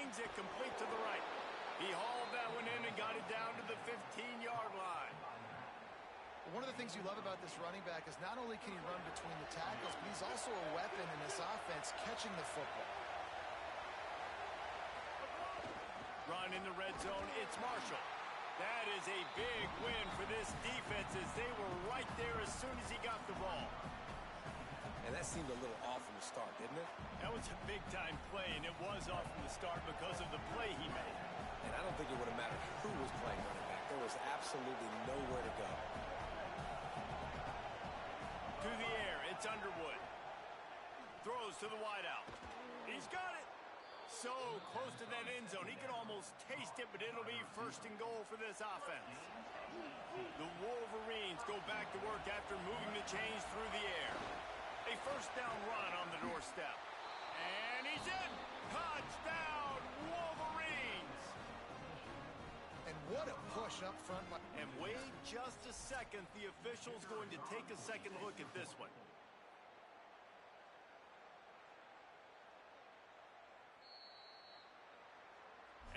Slings it complete to the right. He hauled that one in and got it down to the 15-yard line. One of the things you love about this running back is not only can he run between the tackles, but he's also a weapon in this offense catching the football. Run in the red zone, it's Marshall. That is a big win for this defense as they were right there as soon as he got the ball. And that seemed a little off from the start, didn't it? That was a big-time play, and it was off from the start because of the play he made. And I don't think it would have mattered who was playing running back. There was absolutely nowhere to go. To the air, it's Underwood. Throws to the wideout. He's got it. So close to that end zone. He could almost taste it, but it'll be first and goal for this offense. The Wolverines go back to work after moving the chains through the air. A first down run on the doorstep. And he's in. Touchdown, Wolverines. And what a push up front. And wait just a second. The official's going to take a second look at this one.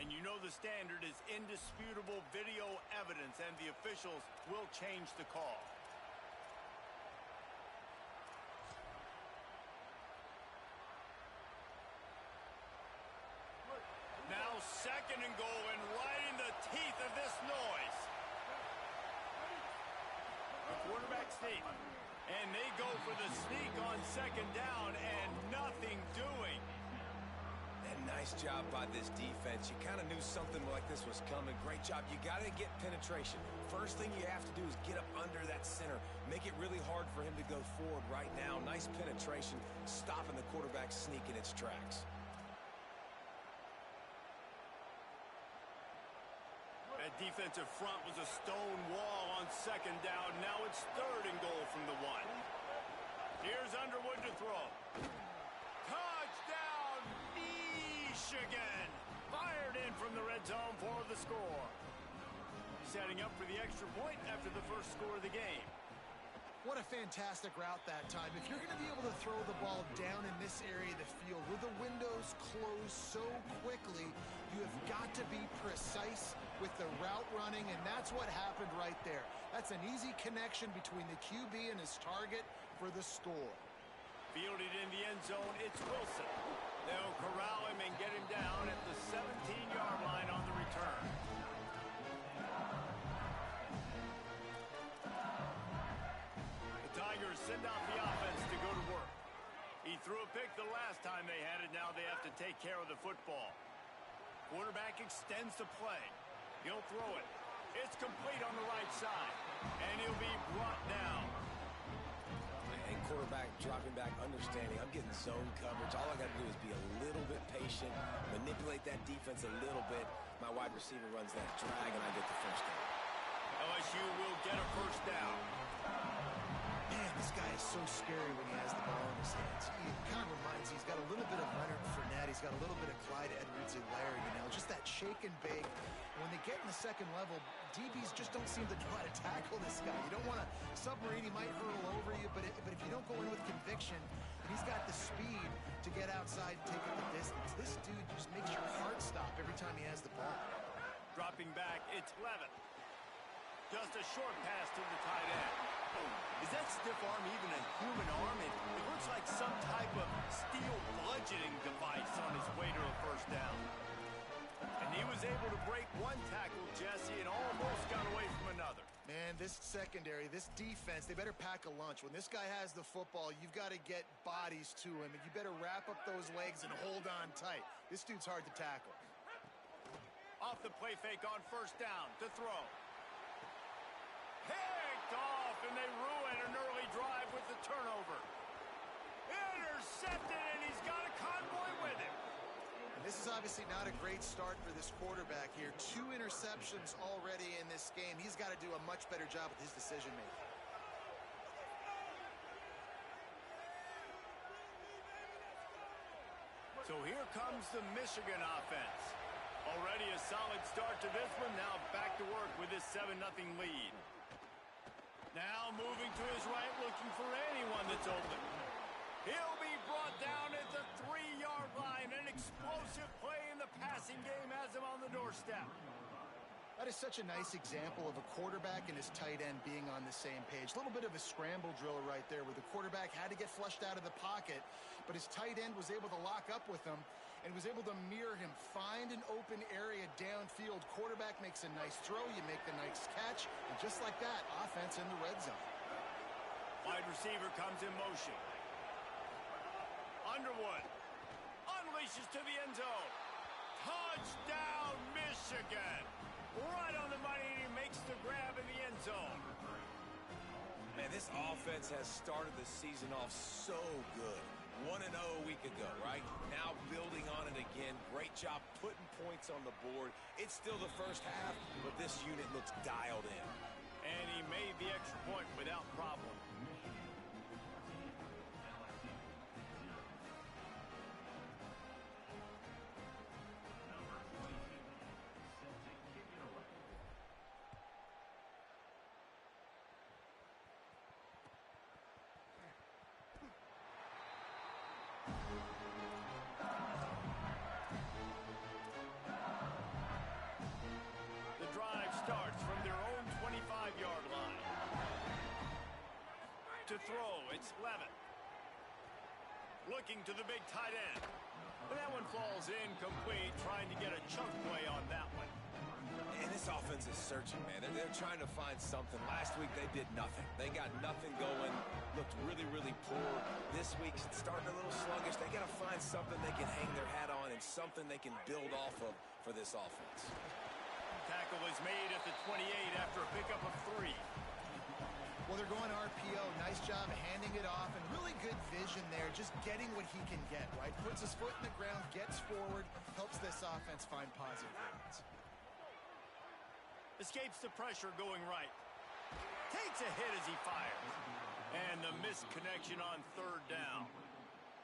And you know the standard is indisputable video evidence, and the officials will change the call. Now second and goal, and right in the teeth of this noise. The quarterback sneak. And they go for the sneak on second down, and nothing doing. And nice job by this defense. You kind of knew something like this was coming. Great job. You got to get penetration. First thing you have to do is get up under that center. Make it really hard for him to go forward right now. Nice penetration, stopping the quarterback sneak in its tracks. That defensive front was a stone wall on second down. Now it's third and goal from the one. Here's Underwood to throw. Touchdown, Michigan! Fired in from the red zone for the score. Setting up for the extra point after the first score of the game. What a fantastic route that time. If you're going to be able to throw the ball down in this area of the field where the windows close so quickly, you have got to be precise with the route running, and that's what happened right there. That's an easy connection between the QB and his target for the score. Fielded in the end zone, it's Wilson. They'll corral him and get him down at the 17-yard line on the return. The Tigers send out the offense to go to work. He threw a pick the last time they had it. Now they have to take care of the football. Quarterback extends the play. He'll throw it. It's complete on the right side, and he'll be brought down. And quarterback dropping back, understanding I'm getting zone coverage. All I got to do is be a little bit patient, manipulate that defense a little bit. My wide receiver runs that drag, and I get the first down. LSU will get a first down. Man, this guy is so scary when he has the ball in his hands. He kind of reminds me, he's got a little bit of Leonard Fournette. He's got a little bit of Clyde Edwards-Helaire, you know, just that shake and bake. When they get in the second level, DBs just don't seem to know how to tackle this guy. You don't want to submarine, he might hurtle over you, but if you don't go in with conviction, and he's got the speed to get outside and take it the distance. This dude just makes your heart stop every time he has the ball. Dropping back, it's Levitt. Just a short pass to the tight end. Is that stiff arm even a human arm? It looks like some type of steel bludgeoning device on his way to a first down. And he was able to break one tackle, Jesse, and almost got away from another. Man, this secondary, this defense, they better pack a lunch. When this guy has the football, you've got to get bodies to him, and you better wrap up those legs and hold on tight. This dude's hard to tackle. Off the play fake on first down to throw. Picked off, and they ruin an early drive with the turnover. Intercepted, and he's got a convoy with him. And this is obviously not a great start for this quarterback here. 2 interceptions already in this game. He's got to do a much better job with his decision-making. So here comes the Michigan offense. Already a solid start to this one. Now back to work with this 7-0 lead. Now moving to his right, looking for anyone that's open. He'll be brought down at the 3-yard line. An explosive play in the pass passing game has him on the doorstep. That is such a nice example of a quarterback and his tight end being on the same page. A little bit of a scramble drill right there where the quarterback had to get flushed out of the pocket, but his tight end was able to lock up with him and was able to mirror him, find an open area downfield. Quarterback makes a nice throw, you make the nice catch, and just like that, offense in the red zone. Wide receiver comes in motion. Underwood unleashes to the end zone. Touchdown, Michigan! Right on the money, and he makes the grab in the end zone. Man, this offense has started the season off so good. 1-0 a week ago, right? Now building on it again. Great job putting points on the board. It's still the first half, but this unit looks dialed in. And he made the extra point without problem. Starts from their own 25-yard line. To throw, it's Levitt. Looking to the big tight end. And that one falls incomplete, trying to get a chunk play on that one. And this offense is searching, man. They're trying to find something. Last week, they did nothing. They got nothing going, looked really, really poor. This week's starting a little sluggish. They got to find something they can hang their hat on and something they can build off of for this offense. Tackle is made at the 28 after a pickup of 3. Well, they're going RPO. Nice job handing it off, and really good vision there, just getting what he can get, right? Puts his foot in the ground, gets forward, helps this offense find positive routes. Escapes the pressure going right. Takes a hit as he fires. And the missed connection on third down.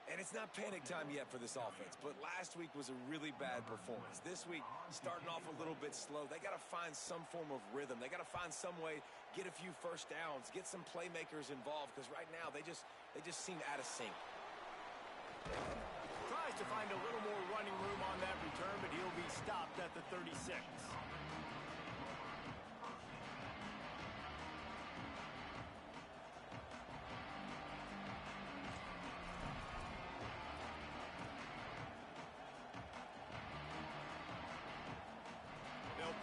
And it's not panic time yet for this offense, but last week was a really bad performance. This week, starting off a little bit slow. They got to find some form of rhythm. They got to find some way, get a few first downs, get some playmakers involved, because right now they just seem out of sync. Tries to find a little more running room on that return, but he'll be stopped at the 36.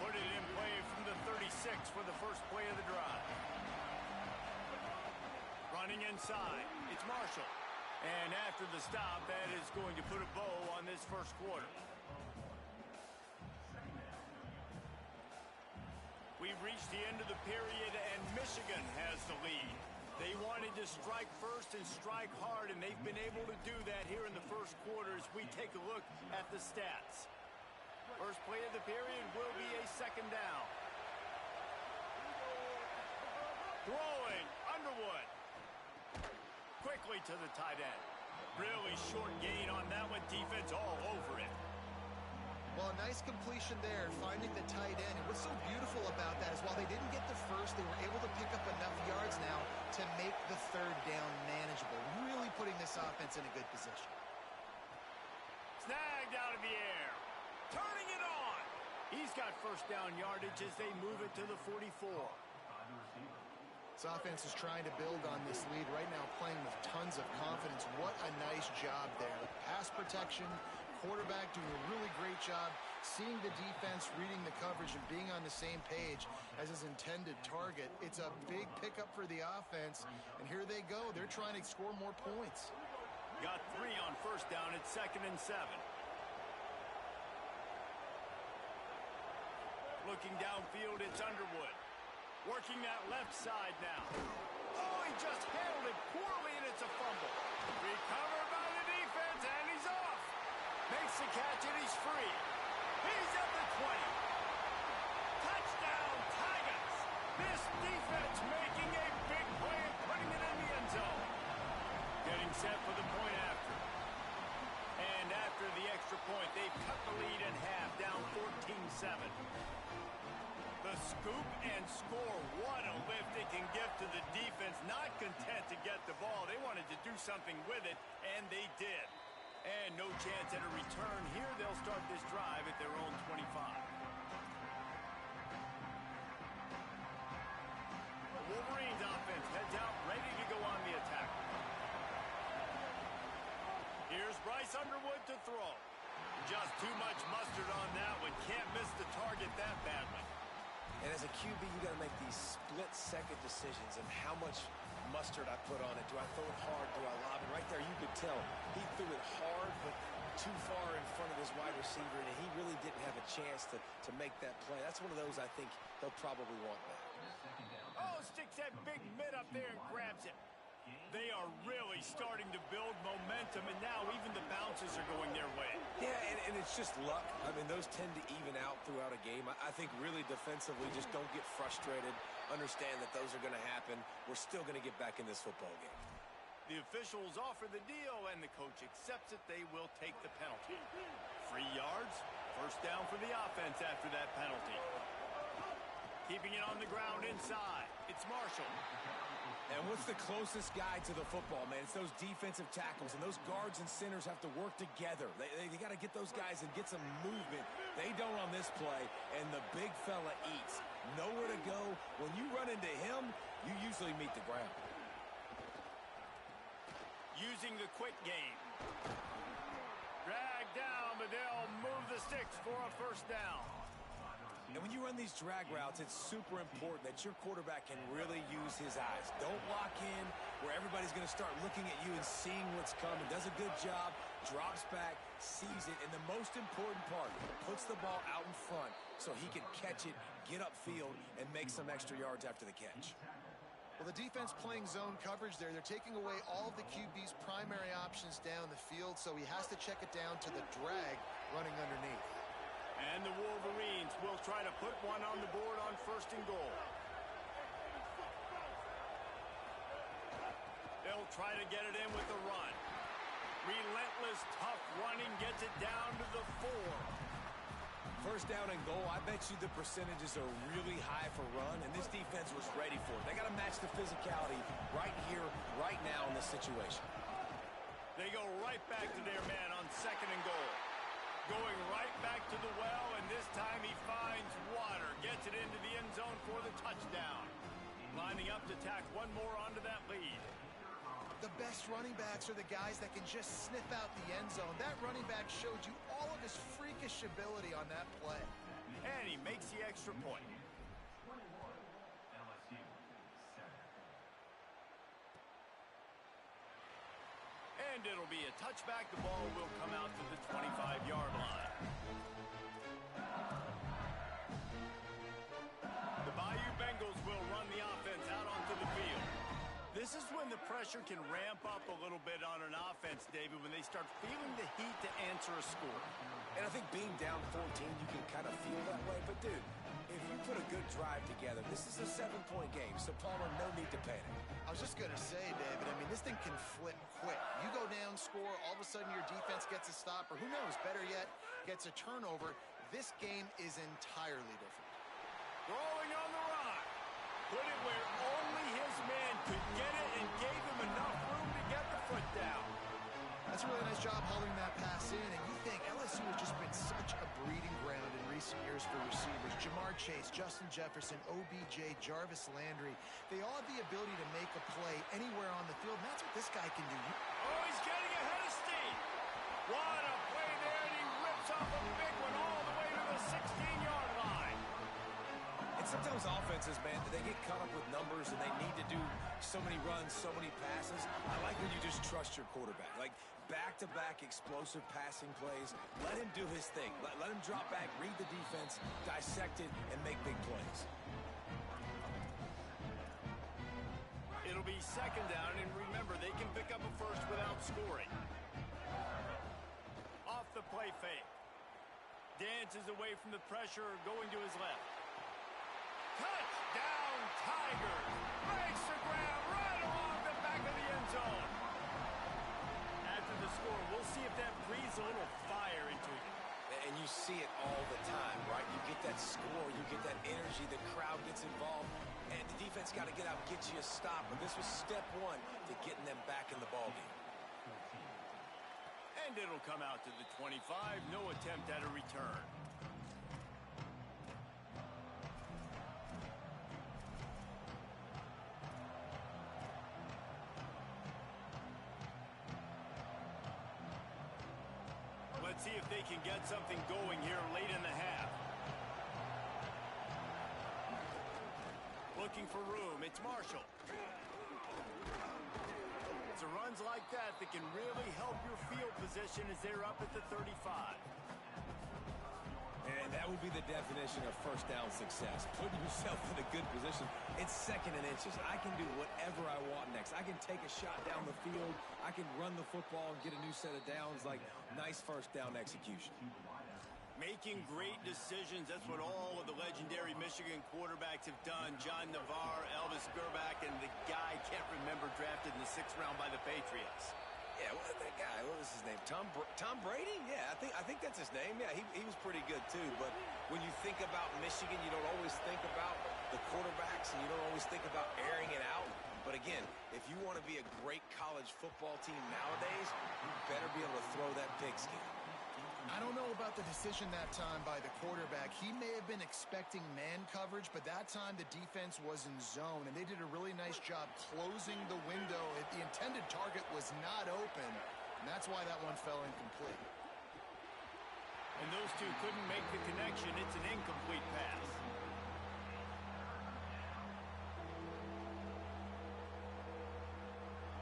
Put it in play from the 36 for the first play of the drive. Running inside, it's Marshall. And after the stop, that is going to put a bow on this first quarter. We've reached the end of the period, and Michigan has the lead. They wanted to strike first and strike hard, and they've been able to do that here in the first quarter as we take a look at the stats. First play of the period will be a second down. Throwing, Underwood. Quickly to the tight end. Really short gain on that one. Defense all over it. Well, a nice completion there, finding the tight end. And what's so beautiful about that is while they didn't get the first, they were able to pick up enough yards now to make the third down manageable. Really putting this offense in a good position. Snagged out of the air. Turning it on. He's got first down yardage as they move it to the 44. This offense is trying to build on this lead right now, playing with tons of confidence. What a nice job there. Pass protection, quarterback doing a really great job, seeing the defense, reading the coverage, and being on the same page as his intended target. It's a big pickup for the offense, and here they go. They're trying to score more points. Got 3 on first down at 2nd and 7. Looking downfield, it's Underwood. Working that left side now. Oh, he just handled it poorly, and it's a fumble. Recovered by the defense, and he's off. Makes the catch, and he's free. He's at the 20. Touchdown, Tigers. This defense making a big play and putting it in the end zone. Getting set for the point after. And after the extra point, they've cut the lead in half, down 14-7. The scoop and score. What a lift it can give to the defense. Not content to get the ball. They wanted to do something with it, and they did. And no chance at a return here. They'll start this drive at their own 25. The Wolverines offense heads out, ready to go on the attack. Here's Bryce Underwood to throw. Just too much mustard on that one. Can't miss the target that badly. And as a QB, you got to make these split-second decisions of how much mustard I put on it. Do I throw it hard? Do I lob it? Right there, you could tell he threw it hard, but too far in front of his wide receiver, and he really didn't have a chance to make that play. That's one of those I think he'll probably want back. Oh, sticks that big mitt up there and grabs it. They are really starting to build momentum, and now even the bounces are going their way. Yeah, and it's just luck. I mean, those tend to even out throughout a game. I think really defensively, just don't get frustrated. Understand that those are going to happen. We're still going to get back in this football game. The officials offer the deal, and the coach accepts it. They will take the penalty. 3 yards, first down for the offense after that penalty. Keeping it on the ground inside. It's Marshall. And what's the closest guy to the football, man? It's those defensive tackles, and those guards and centers have to work together. They got to get those guys and get some movement. They don't on this play, and the big fella eats. Nowhere to go. When you run into him, you usually meet the ground. Using the quick game. Drag down, but they'll move the sticks for a first down. And when you run these drag routes, it's super important that your quarterback can really use his eyes. Don't lock in where everybody's going to start looking at you and seeing what's coming. Does a good job, drops back, sees it, and the most important part, puts the ball out in front so he can catch it, get upfield, and make some extra yards after the catch. Well, the defense playing zone coverage there. They're taking away all of the QB's primary options down the field, so he has to check it down to the drag running underneath. And the Wolverines will try to put one on the board on first and goal. They'll try to get it in with the run. Relentless, tough running gets it down to the 4. First down and goal, I bet you the percentages are really high for run, and this defense was ready for it. They got to match the physicality right here, right now in this situation. They go right back to their man on second and goal. Going right back to the well, and this time he finds water. Gets it into the end zone for the touchdown. Lining up to tack one more onto that lead. The best running backs are the guys that can just sniff out the end zone. That running back showed you all of his freakish ability on that play. And he makes the extra point. And it'll be a touchback. The ball will come out to the 25-yard line. The Bayou Bengals will run the offense out onto the field. This is when the pressure can ramp up a little bit on an offense, David, when they start feeling the heat to answer a score. And I think being down 14, you can kind of feel that way. But, dude, if you put a good drive together, this is a 7-point game. So, Palmer, no need to panic. I was just going to say, David, I mean, this thing can flip quick. You go down, score, all of a sudden your defense gets a stop, or who knows, better yet, gets a turnover. This game is entirely different. Throwing on the run. Put it where only his man could get it and gave him enough room to get the foot down. That's a really nice job holding that pass in, and you think LSU has just been such a breeding ground in recent years for receivers. Jamar Chase, Justin Jefferson, OBJ, Jarvis Landry. They all have the ability to make a play anywhere on the field, and that's what this guy can do. Oh, he's getting ahead of steam. What a play there, and he rips off a big one all the way to the 16-yard line. And sometimes offenses, man, they get caught up with numbers and they need to do so many runs, so many passes. I like when you just trust your quarterback. Like back-to-back explosive passing plays. Let him do his thing. Let him drop back, read the defense, dissect it, and make big plays. It'll be second down, and remember, they can pick up a first without scoring. Off the play fake. Dances away from the pressure, going to his left. Touchdown, Tigers! Breaks the ground right along the back of the end zone. After the score, we'll see if that breathes a little fire into you. And you see it all the time, right? You get that score, you get that energy, the crowd gets involved, and the defense got to get out, get you a stop. But this was step one to getting them back in the ballgame. And it'll come out to the 25. No attempt at a return. Let's see if they can get something going here late in the half. Looking for room. It's Marshall. It's runs like that that can really help your field position as they're up at the 35. And that would be the definition of first down success. Putting yourself in a good position. It's 2nd and inches. I can do whatever I want next. I can take a shot down the field. I can run the football and get a new set of downs. Like, nice first down execution. Making great decisions. That's what all of the legendary Michigan quarterbacks have done. John Navarre, Elvis Grbac, and the guy I can't remember drafted in the 6th round by the Patriots. Yeah, that guy, what was his name? Tom Brady? Yeah, I think that's his name. Yeah, he was pretty good too. But when you think about Michigan, you don't always think about the quarterbacks, and you don't always think about airing it out. But again, if you want to be a great college football team nowadays, you better be able to throw that pigskin. I don't know about the decision that time by the quarterback. He may have been expecting man coverage, but that time the defense was in zone, and they did a really nice job closing the window. The intended target was not open, and that's why that one fell incomplete. And those two couldn't make the connection. It's an incomplete pass.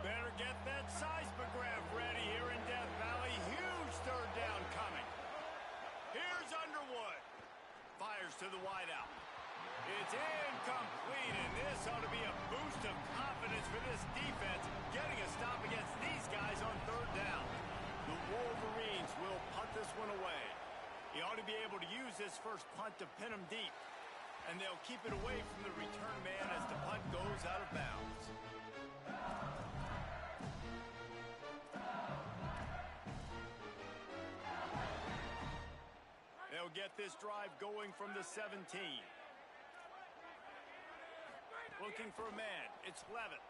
Better get that seismograph ready here in Death Valley. Huge 3rd down coming. Here's Underwood. Fires to the wideout. It's incomplete, and this ought to be a boost of confidence for this defense, getting a stop against these guys on 3rd down. The Wolverines will punt this one away. He ought to be able to use this first punt to pin them deep, and they'll keep it away from the return man as the punt goes out of bounds. They'll get this drive going from the 17. Looking for a man. It's Levitt.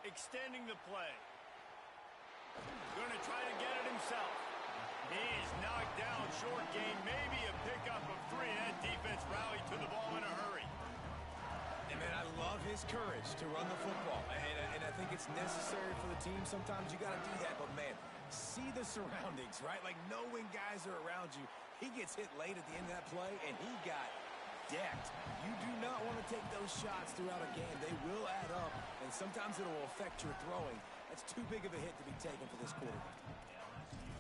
Extending the play. Going to try to get it himself. He's knocked down short gain. Maybe a pickup of 3. That defense rallied to the ball in a hurry. And, man, I love his courage to run the football. And I think it's necessary for the team. Sometimes you got to do that. But, man, see the surroundings, right? Like, knowing guys are around you. He gets hit late at the end of that play, and he got decked. You do not want to take those shots throughout a game. They will add up, and sometimes it will affect your throwing. That's too big of a hit to be taken for this quarterback.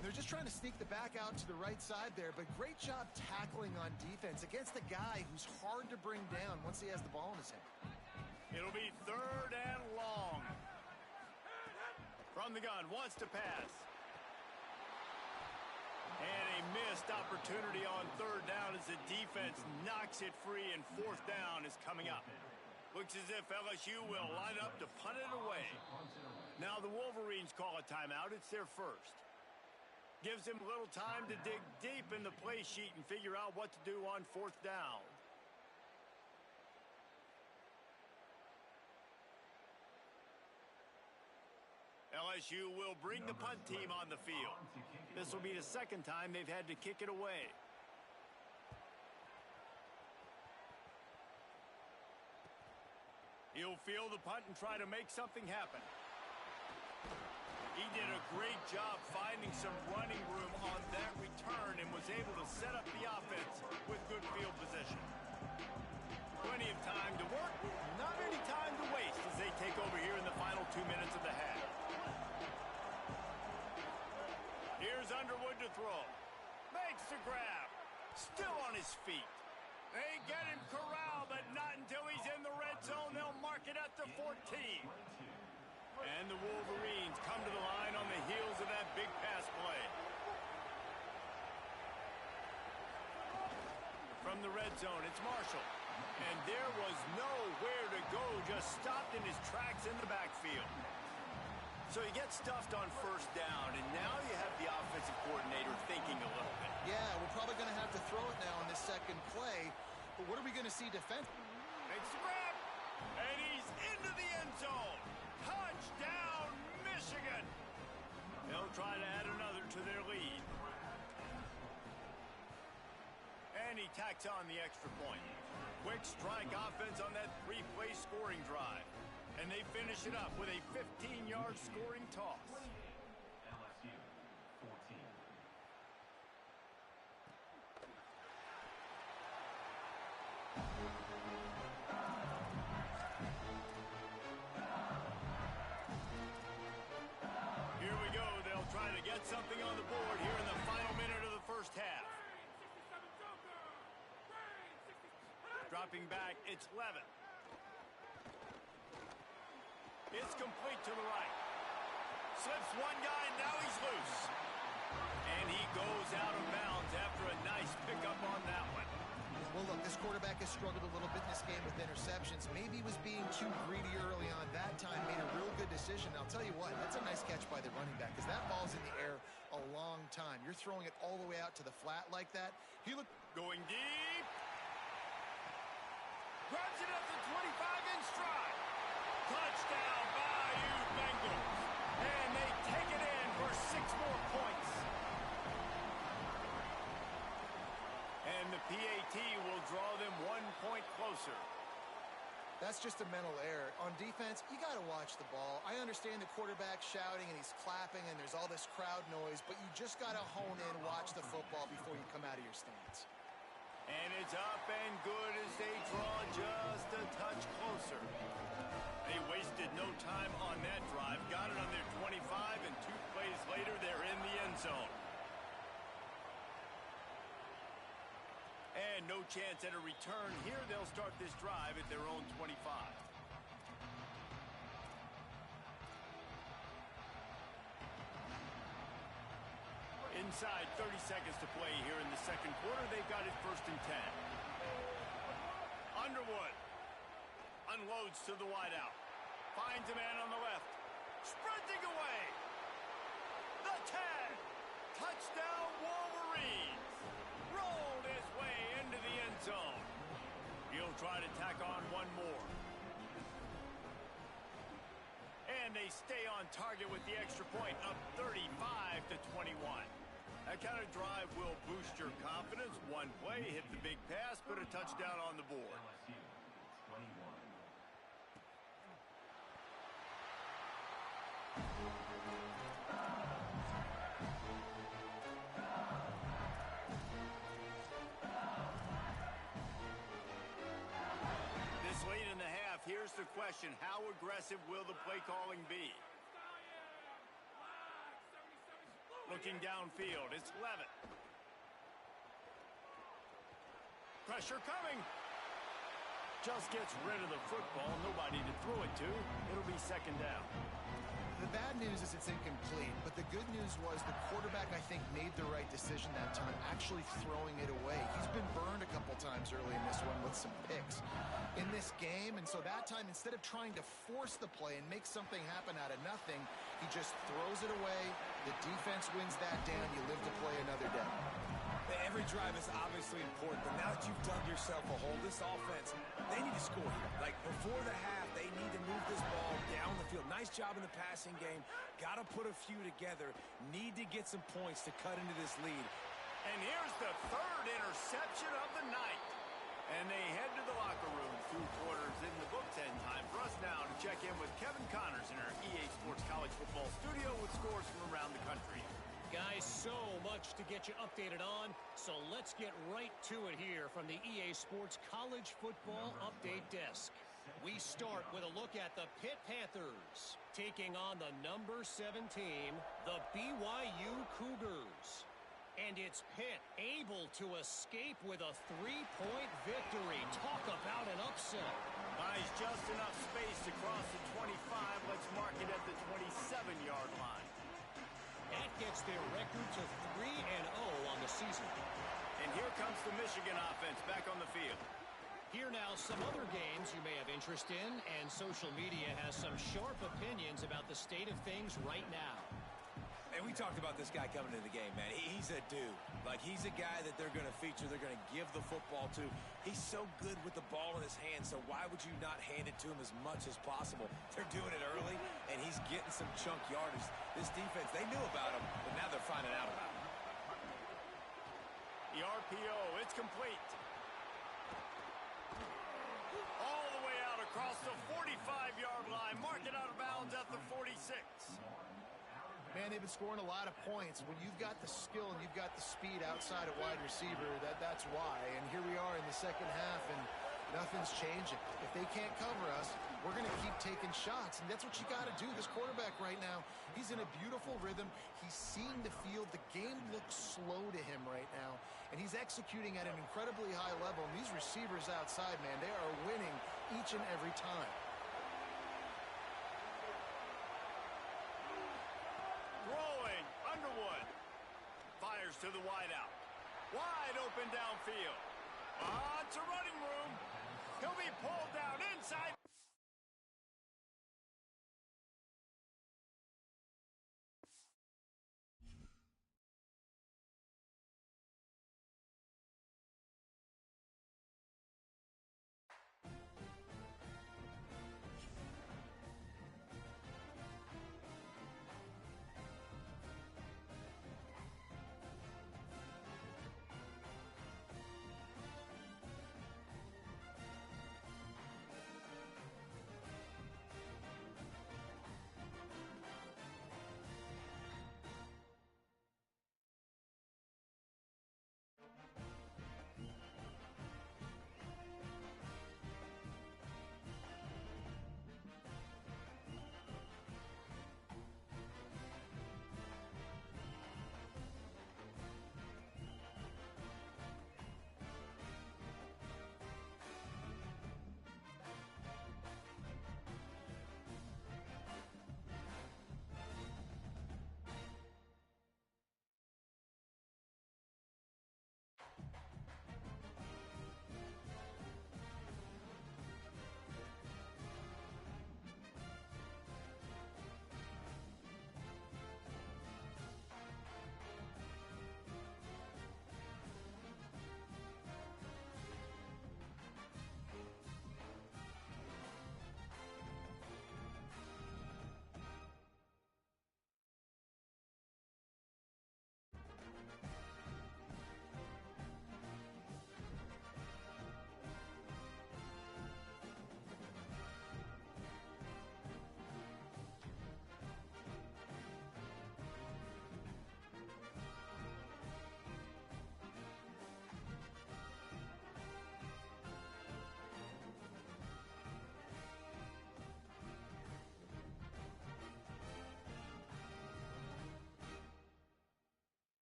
They're just trying to sneak the back out to the right side there, but great job tackling on defense against a guy who's hard to bring down once he has the ball in his hand. It'll be 3rd and long. From the gun, wants to pass. And a missed opportunity on 3rd down as the defense knocks it free, and 4th down is coming up. Looks as if LSU will line up to punt it away. Now the Wolverines call a timeout. It's their first. Gives them a little time to dig deep in the play sheet and figure out what to do on 4th down. LSU will bring the punt team on the field. This will be the 2nd time they've had to kick it away. He'll field the punt and try to make something happen. He did a great job finding some running room on that return and was able to set up the offense with good field position. Plenty of time to work, not any time to waste as they take over here in the final 2 minutes of the half. Here's Underwood to throw. Makes the grab. Still on his feet. They get him corralled, but not until he's in the red zone. They'll mark it at the 14. And the Wolverines come to the line on the heels of that big pass play. From the red zone, it's Marshall. And there was nowhere to go, just stopped in his tracks in the backfield. So he gets stuffed on 1st down, and now you have the offensive coordinator thinking a little bit. Yeah, we're probably going to have to throw it now in this 2nd play. But what are we going to see defense? Makes the grab, and he's into the end zone. Touchdown, Michigan. They'll try to add another to their lead. And he tacks on the extra point. Quick strike offense on that three-play scoring drive. And they finish it up with a 15-yard scoring toss. LSU, 14. Here we go. They'll try to get something on the board here in the final minute of the first half. Dropping back, it's Levin. It's complete to the right. Slips one guy, and now he's loose. And he goes out of bounds after a nice pickup on that one. Well, look, this quarterback has struggled a little bit in this game with interceptions. Maybe he was being too greedy early on. That time made a real good decision. I'll tell you what, that's a nice catch by the running back because that ball's in the air a long time. You're throwing it all the way out to the flat like that. He looked going deep. Grabs it at the 25 in stride. Touchdown, Bayou Bengals. And they take it in for 6 more points. And the PAT will draw them 1 point closer. That's just a mental error. On defense, you got to watch the ball. I understand the quarterback shouting and he's clapping and there's all this crowd noise, but you just got to hone in, watch the football before you come out of your stance. And it's up and good as they draw just a touch closer. They wasted no time on that drive. Got it on their 25, and 2 plays later, they're in the end zone. And no chance at a return here. They'll start this drive at their own 25. Inside 30 seconds to play here in the second quarter. They've got it 1st and 10. Underwood unloads to the wideout. Finds a man on the left. Sprinting away. The 10. Touchdown Wolverines. Rolled his way into the end zone. He'll try to tack on one more. And they stay on target with the extra point, up 35-21. That kind of drive will boost your confidence. One play, hit the big pass, put a touchdown on the board. LSU, 21. This late in the half, here's the question. How aggressive will the play calling be? Looking downfield, it's Levitt. Pressure coming. Just gets rid of the football. Nobody to throw it to. It'll be 2nd down. The bad news is it's incomplete, but the good news was the quarterback, I think, made the right decision that time, actually throwing it away. He's been burned a couple times early in this one with some picks in this game, and so that time, instead of trying to force the play and make something happen out of nothing, he just throws it away. The defense wins that down. You live to play another day. Every drive is obviously important, but now that you've dug yourself a hole, this offense, they need to score here. Like, before the half, they need to move this ball down the field. Nice job in the passing game. Got to put a few together. Need to get some points to cut into this lead. And here's the 3rd interception of the night. And they head to the locker room. 2 quarters in the books, and time for us now to check in with Kevin Connors in our EA Sports College Football studio with scores from around the country. Guys, so much to get you updated on, so let's get right to it here from the EA Sports College Football Update Desk. We start with a look at the Pitt Panthers, taking on the number 7 team, the BYU Cougars. And it's Pitt able to escape with a 3-point victory. Talk about an upset. Buys just enough space across the 25. Let's mark it at the 27-yard line. That gets their record to 3-0 on the season. And here comes the Michigan offense back on the field. Here now some other games you may have interest in, and social media has some sharp opinions about the state of things right now. And we talked about this guy coming into the game, man. He's a dude. Like, he's a guy that they're going to feature, they're going to give the football to. He's so good with the ball in his hand, so why would you not hand it to him as much as possible? They're doing it early, and he's getting some chunk yardage. This defense, they knew about him, but now they're finding out about him. The RPO, it's complete. All the way out across the 45-yard line. Mark it out of bounds at the 46. Man, they've been scoring a lot of points. When you've got the skill and you've got the speed outside of wide receiver, that's why. And here we are in the second half, and nothing's changing. If they can't cover us, we're going to keep taking shots, and that's what you got to do. This quarterback right now, he's in a beautiful rhythm. He's seeing the field. The game looks slow to him right now, and he's executing at an incredibly high level. And these receivers outside, man, they are winning each and every time. Throwing, Underwood. Fires to the wideout. Wide open downfield. It's a running room. He'll be